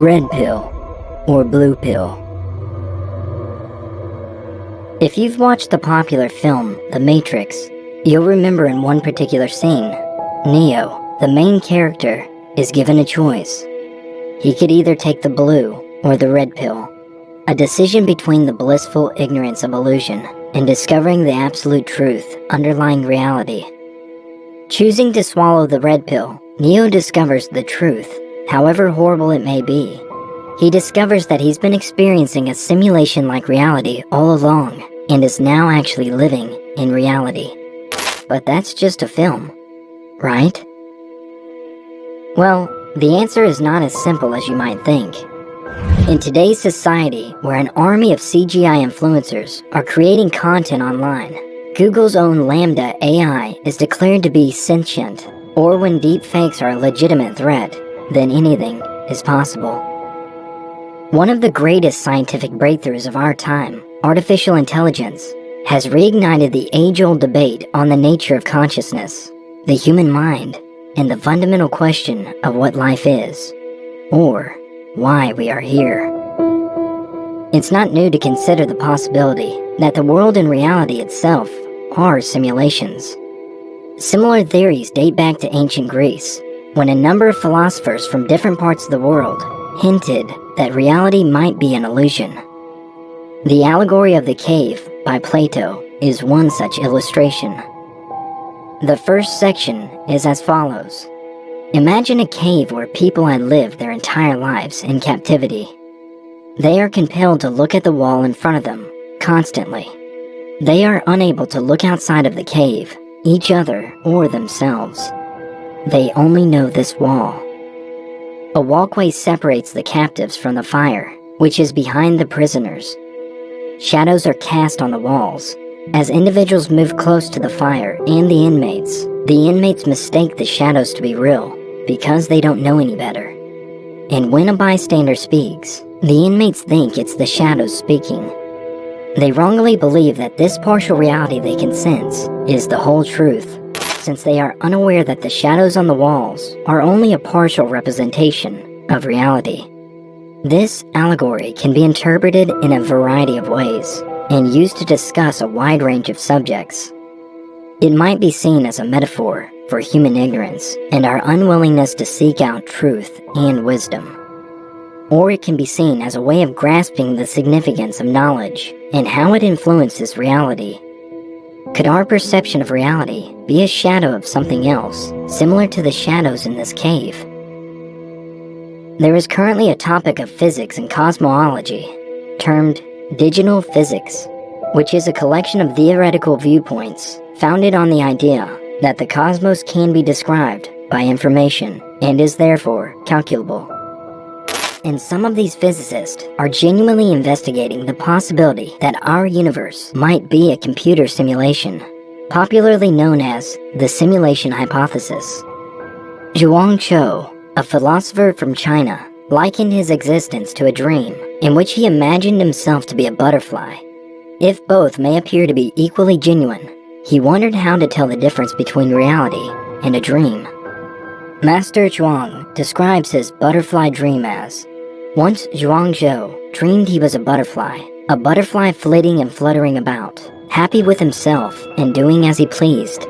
Red pill or blue pill. If you've watched the popular film The Matrix, you'll remember in one particular scene, Neo, the main character, is given a choice. He could either take the blue or the red pill, a decision between the blissful ignorance of illusion and discovering the absolute truth underlying reality. Choosing to swallow the red pill, Neo discovers the truth, however horrible it may be. He discovers that he's been experiencing a simulation-like reality all along and is now actually living in reality. But that's just a film, right? Well, the answer is not as simple as you might think. In today's society, where an army of CGI influencers are creating content online, Google's own Lambda AI is declared to be sentient, or when deepfakes are a legitimate threat, then anything is possible. One of the greatest scientific breakthroughs of our time, artificial intelligence, has reignited the age-old debate on the nature of consciousness, the human mind, and the fundamental question of what life is, or why we are here. It's not new to consider the possibility that the world and reality itself are simulations. Similar theories date back to ancient Greece, when a number of philosophers from different parts of the world hinted that reality might be an illusion. The allegory of the cave by Plato is one such illustration. The first section is as follows. Imagine a cave where people had lived their entire lives in captivity. They are compelled to look at the wall in front of them constantly. They are unable to look outside of the cave, each other, or themselves. They only know this wall. A walkway separates the captives from the fire, which is behind the prisoners. Shadows are cast on the walls. As individuals move close to the fire and the inmates mistake the shadows to be real because they don't know any better. And when a bystander speaks, the inmates think it's the shadows speaking. They wrongly believe that this partial reality they can sense is the whole truth, since they are unaware that the shadows on the walls are only a partial representation of reality. This allegory can be interpreted in a variety of ways and used to discuss a wide range of subjects. It might be seen as a metaphor for human ignorance and our unwillingness to seek out truth and wisdom. Or it can be seen as a way of grasping the significance of knowledge and how it influences reality. Could our perception of reality be a shadow of something else, similar to the shadows in this cave? There is currently a topic of physics and cosmology termed digital physics, which is a collection of theoretical viewpoints founded on the idea that the cosmos can be described by information and is therefore calculable. And some of these physicists are genuinely investigating the possibility that our universe might be a computer simulation, popularly known as the simulation hypothesis. Zhuang-Zhou, a philosopher from China, likened his existence to a dream in which he imagined himself to be a butterfly. If both may appear to be equally genuine, he wondered how to tell the difference between reality and a dream. Master Zhuang describes his butterfly dream as, once Zhuang-Zhou dreamed he was a butterfly flitting and fluttering about, happy with himself and doing as he pleased.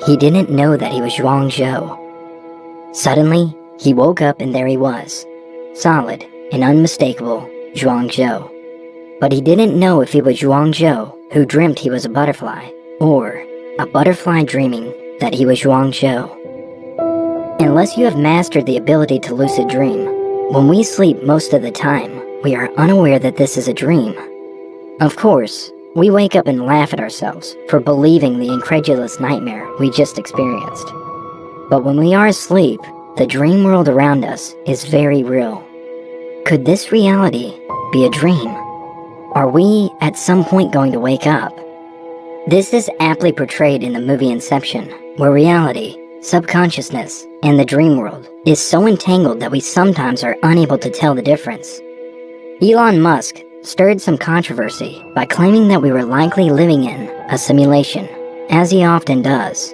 He didn't know that he was Zhuang-Zhou. Suddenly, he woke up and there he was, solid and unmistakable Zhuang-Zhou. But he didn't know if he was Zhuang-Zhou who dreamt he was a butterfly, or a butterfly dreaming that he was Zhuang-Zhou. Unless you have mastered the ability to lucid dream, when we sleep most of the time, we are unaware that this is a dream. Of course, we wake up and laugh at ourselves for believing the incredulous nightmare we just experienced. But when we are asleep, the dream world around us is very real. Could this reality be a dream? Are we at some point going to wake up? This is aptly portrayed in the movie Inception, where reality, subconsciousness, and the dream world is so entangled that we sometimes are unable to tell the difference. Elon Musk stirred some controversy by claiming that we were likely living in a simulation, as he often does.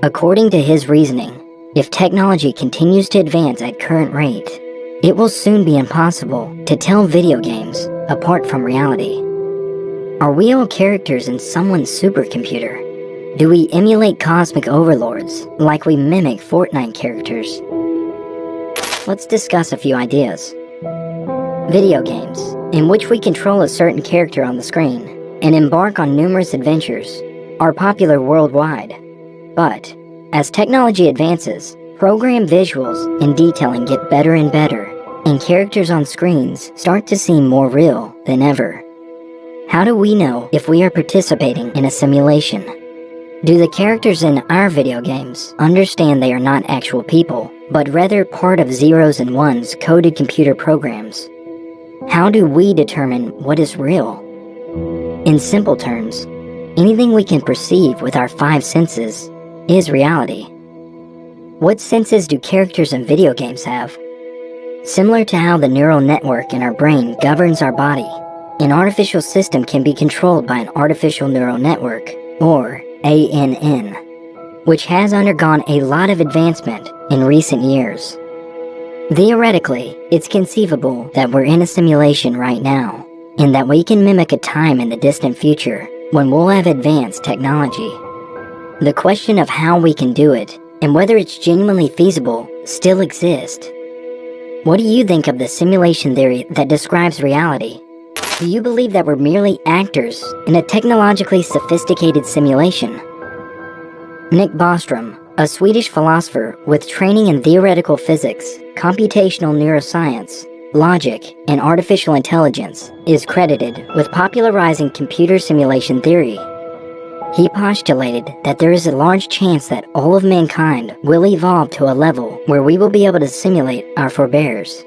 According to his reasoning, if technology continues to advance at current rate, it will soon be impossible to tell video games apart from reality. Are we all characters in someone's supercomputer? Do we emulate cosmic overlords like we mimic Fortnite characters? Let's discuss a few ideas. Video games, in which we control a certain character on the screen and embark on numerous adventures, are popular worldwide. But, as technology advances, program visuals and detailing get better and better, and characters on screens start to seem more real than ever. How do we know if we are participating in a simulation? Do the characters in our video games understand they are not actual people, but rather part of zeros and ones coded computer programs? How do we determine what is real? In simple terms, anything we can perceive with our 5 senses is reality. What senses do characters in video games have? Similar to how the neural network in our brain governs our body, an artificial system can be controlled by an artificial neural network, or ANN, which has undergone a lot of advancement in recent years. Theoretically, it's conceivable that we're in a simulation right now, and that we can mimic a time in the distant future when we'll have advanced technology. The question of how we can do it, and whether it's genuinely feasible, still exists. What do you think of the simulation theory that describes reality? Do you believe that we're merely actors in a technologically sophisticated simulation? Nick Bostrom, a Swedish philosopher with training in theoretical physics, computational neuroscience, logic, and artificial intelligence, is credited with popularizing computer simulation theory. He postulated that there is a large chance that all of mankind will evolve to a level where we will be able to simulate our forebears.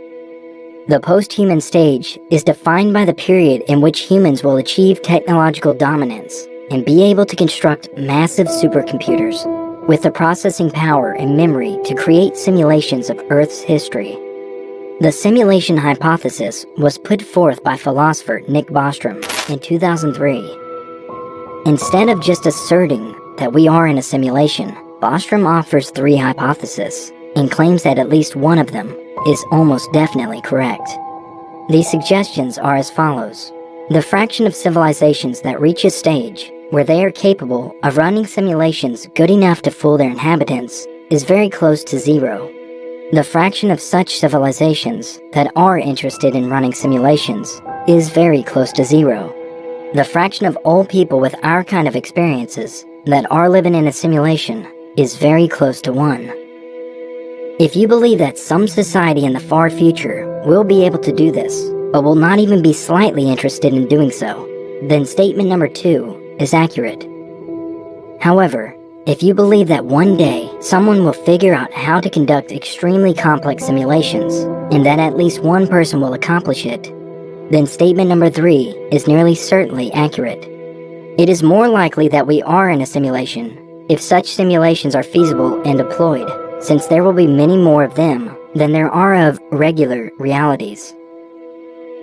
The post-human stage is defined by the period in which humans will achieve technological dominance and be able to construct massive supercomputers with the processing power and memory to create simulations of Earth's history. The simulation hypothesis was put forth by philosopher Nick Bostrom in 2003. Instead of just asserting that we are in a simulation, Bostrom offers 3 hypotheses and claims that at least one of them is almost definitely correct. These suggestions are as follows. The fraction of civilizations that reach a stage where they are capable of running simulations good enough to fool their inhabitants is very close to 0. The fraction of such civilizations that are interested in running simulations is very close to 0. The fraction of all people with our kind of experiences that are living in a simulation is very close to 1. If you believe that some society in the far future will be able to do this, but will not even be slightly interested in doing so, then statement number 2 is accurate. However, if you believe that one day someone will figure out how to conduct extremely complex simulations, and that at least one person will accomplish it, then statement number 3 is nearly certainly accurate. It is more likely that we are in a simulation if such simulations are feasible and deployed, since there will be many more of them than there are of regular realities.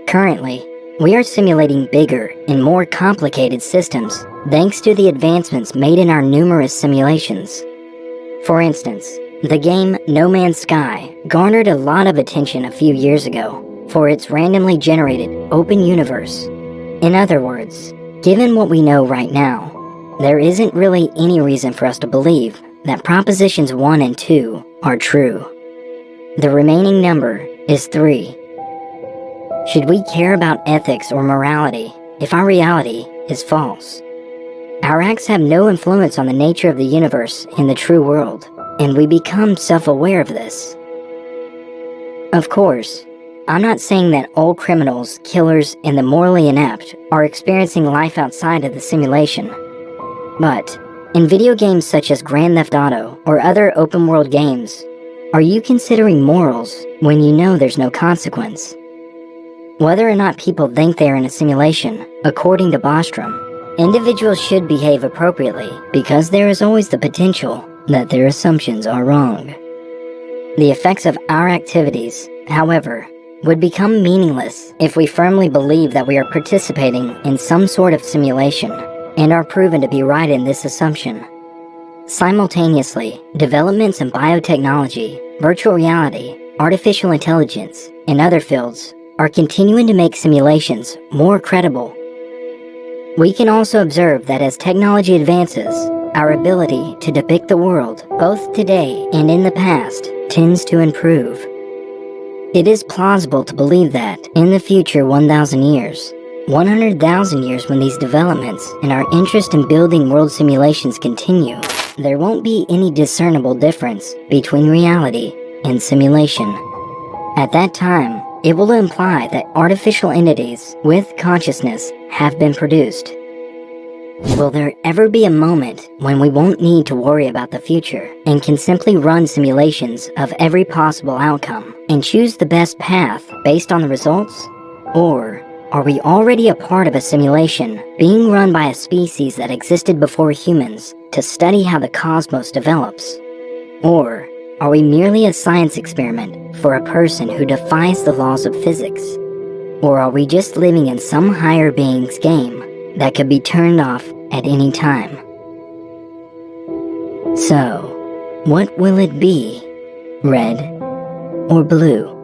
Currently, we are simulating bigger and more complicated systems thanks to the advancements made in our numerous simulations. For instance, the game No Man's Sky garnered a lot of attention a few years ago for its randomly generated open universe. In other words, given what we know right now, there isn't really any reason for us to believe that propositions 1 and 2 are true. The remaining number is 3. Should we care about ethics or morality if our reality is false? Our acts have no influence on the nature of the universe in the true world, and we become self-aware of this. Of course, I'm not saying that all criminals, killers, and the morally inept are experiencing life outside of the simulation. But, in video games such as Grand Theft Auto or other open-world games, are you considering morals when you know there's no consequence? Whether or not people think they're in a simulation, according to Bostrom, individuals should behave appropriately because there is always the potential that their assumptions are wrong. The effects of our activities, however, would become meaningless if we firmly believe that we are participating in some sort of simulation and are proven to be right in this assumption. Simultaneously, developments in biotechnology, virtual reality, artificial intelligence, and other fields are continuing to make simulations more credible. We can also observe that as technology advances, our ability to depict the world, both today and in the past, tends to improve. It is plausible to believe that, in the future 1,000 years, 100,000 years when these developments and our interest in building world simulations continue, there won't be any discernible difference between reality and simulation. At that time, it will imply that artificial entities with consciousness have been produced. Will there ever be a moment when we won't need to worry about the future and can simply run simulations of every possible outcome and choose the best path based on the results? Or are we already a part of a simulation being run by a species that existed before humans to study how the cosmos develops? Or are we merely a science experiment for a person who defies the laws of physics? Or are we just living in some higher being's game that could be turned off at any time? So, what will it be? Red or blue?